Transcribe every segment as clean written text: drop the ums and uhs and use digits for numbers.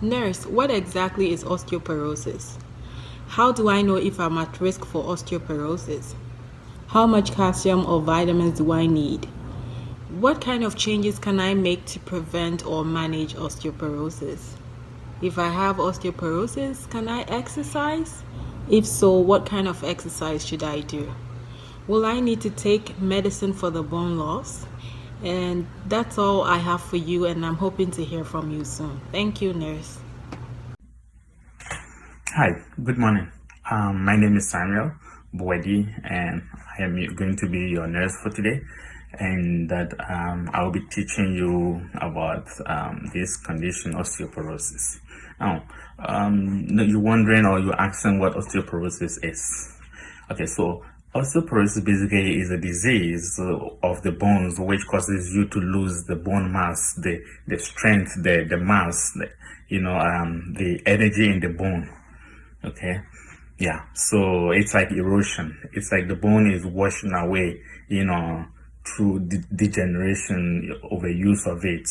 Nurse, what exactly is osteoporosis? How do I know if I'm at risk for osteoporosis? How much calcium or vitamins do I need? What kind of changes can I make to prevent or manage osteoporosis? If I have osteoporosis, can I exercise? If so, what kind of exercise should I do? Will I need to take medicine for the bone loss? And that's all I have for you, and I'm hoping to hear from you soon. Thank you, nurse. Hi, good morning. My name is Samuel Bwedi, and I am going to be your nurse for today. And that I will be teaching you about this condition, osteoporosis. Now, you're wondering or you're asking what osteoporosis is. Okay, so osteoporosis basically is a disease of the bones which causes you to lose the bone mass, the strength, the mass, the energy in the bone. Okay, yeah, so it's like erosion. It's like the bone is washing away, through degeneration, overuse of it,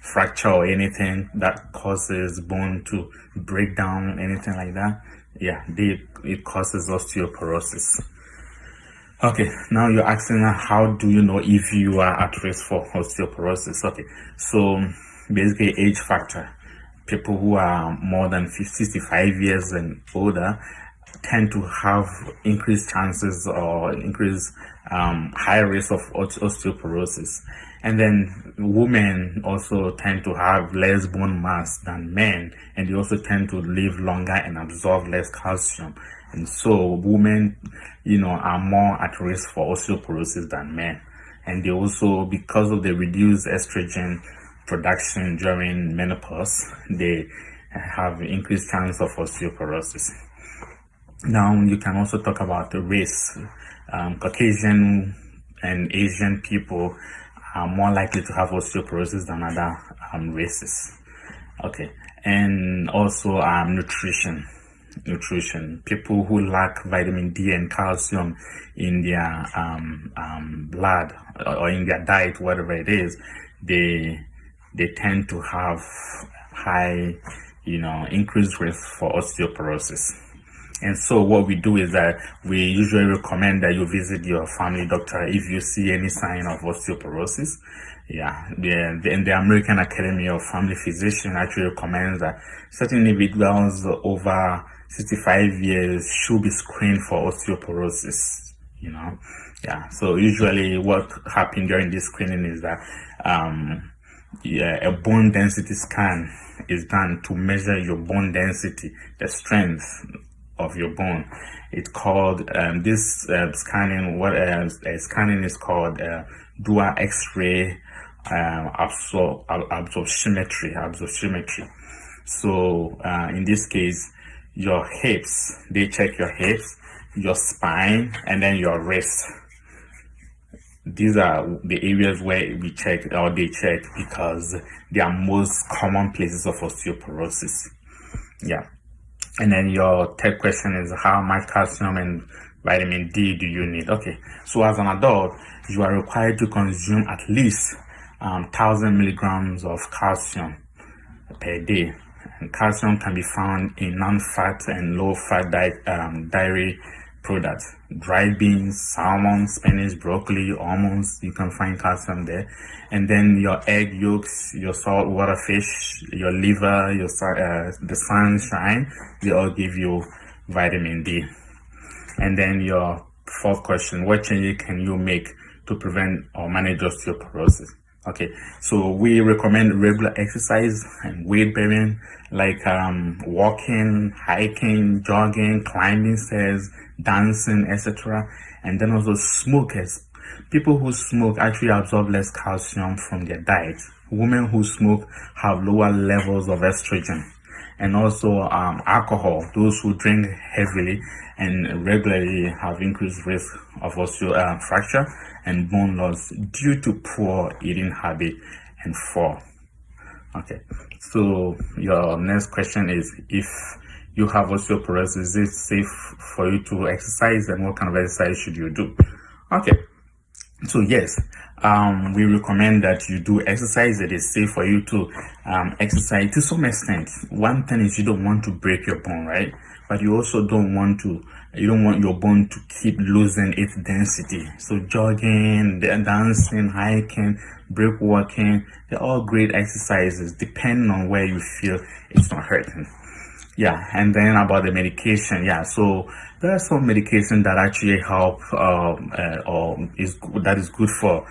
fracture or anything that causes bone to break down, anything like that. Yeah, it causes osteoporosis. Okay, now you're asking how do you know if you are at risk for osteoporosis? Okay, so basically age factor. People who are more than 55 years and older tend to have increased chances or increased high risk of osteoporosis. And then women also tend to have less bone mass than men, and they also tend to live longer and absorb less calcium. And so women, are more at risk for osteoporosis than men. And they also, because of the reduced estrogen production during menopause, they have increased chance of osteoporosis. Now, you can also talk about the race. Caucasian and Asian people are more likely to have osteoporosis than other races. Okay, and also nutrition. People who lack vitamin D and calcium in their blood or in their diet, whatever it is, they tend to have high, increased risk for osteoporosis. And so what we do is that we usually recommend that you visit your family doctor if you see any sign of osteoporosis. Yeah, the American Academy of Family Physicians actually recommends that certain individuals over 65 years should be screened for osteoporosis. Yeah. So usually what happens during this screening is that a bone density scan is done to measure your bone density, the strength of your bone. It's called this scanning. What scanning is called dual X-ray absorptiometry. So in this case, your hips, they check your hips, your spine, and then your wrist. These are the areas where we check or they check because they are most common places of osteoporosis. Yeah. And then your third question is how much calcium and vitamin D do you need? Okay, so as an adult, you are required to consume at least 1,000 milligrams of calcium per day. And calcium can be found in non-fat and low-fat dairy products. Dried beans, salmon, spinach, broccoli, almonds, you can find calcium there. And then your egg yolks, your saltwater fish, your liver, the sunshine, they all give you vitamin D. And then your fourth question, what changes can you make to prevent or manage osteoporosis? Okay, so we recommend regular exercise and weight bearing, like walking, hiking, jogging, climbing stairs, dancing, etc. And then also smokers. People who smoke actually absorb less calcium from their diet. Women who smoke have lower levels of estrogen. And also alcohol. Those who drink heavily and regularly have increased risk of fracture and bone loss due to poor eating habit and fall. Okay, so your next question is, if you have osteoporosis, is it safe for you to exercise, and what kind of exercise should you do? Okay, So yes, we recommend that you do exercise. It is safe for you to exercise to some extent. One thing is you don't want to break your bone, right? But you also you don't want your bone to keep losing its density. So jogging, dancing, hiking, brick walking, they're all great exercises depending on where you feel it's not hurting. Yeah, and then about the medication, yeah. So there are some medication that actually help, or that is good for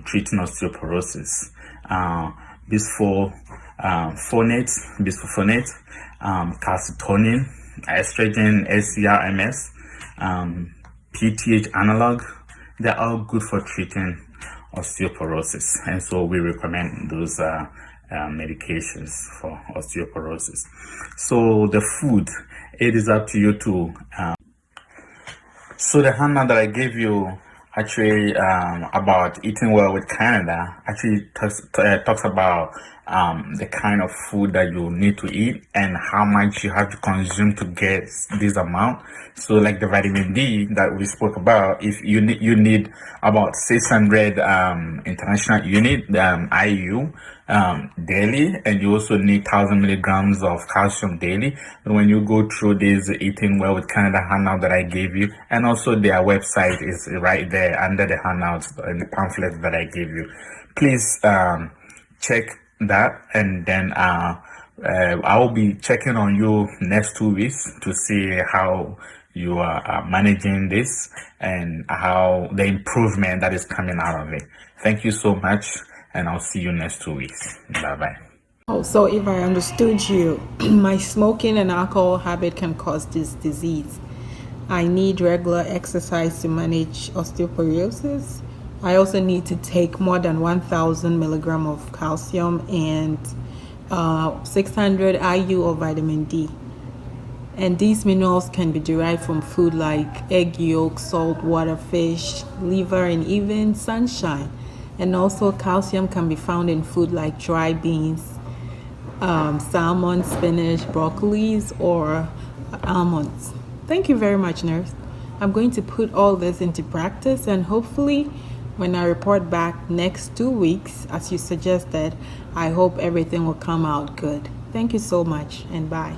treating osteoporosis. Uh, Bispho, Bisphosphonate, calcitonin, estrogen, SCRMS, PTH analog. They're all good for treating osteoporosis, and so we recommend those medications for osteoporosis. So the food, it is up to you to so the handout that I gave you actually about eating well with Canada actually talks about the kind of food that you need to eat and how much you have to consume to get this amount. So like the vitamin D that we spoke about, if you need about 600 international unit IU daily, and you also need 1,000 milligrams of calcium daily. And when you go through this Eating Well with Canada handout that I gave you, and also their website is right there under the handouts and the pamphlets that I gave you, please check that, and then I will be checking on you next 2 weeks to see how you are managing this and how the improvement that is coming out of it. Thank you so much, and I'll see you next 2 weeks. Bye bye. Oh, so if I understood you, my smoking and alcohol habit can cause this disease. I need regular exercise to manage osteoporosis. I also need to take more than 1,000 milligram of calcium and 600 IU of vitamin D. And these minerals can be derived from food like egg yolk, salt water fish, liver, and even sunshine. And also calcium can be found in food like dry beans, salmon, spinach, broccolis, or almonds. Thank you very much, nurse. I'm going to put all this into practice, and hopefully when I report back next 2 weeks, as you suggested, I hope everything will come out good. Thank you so much, and bye.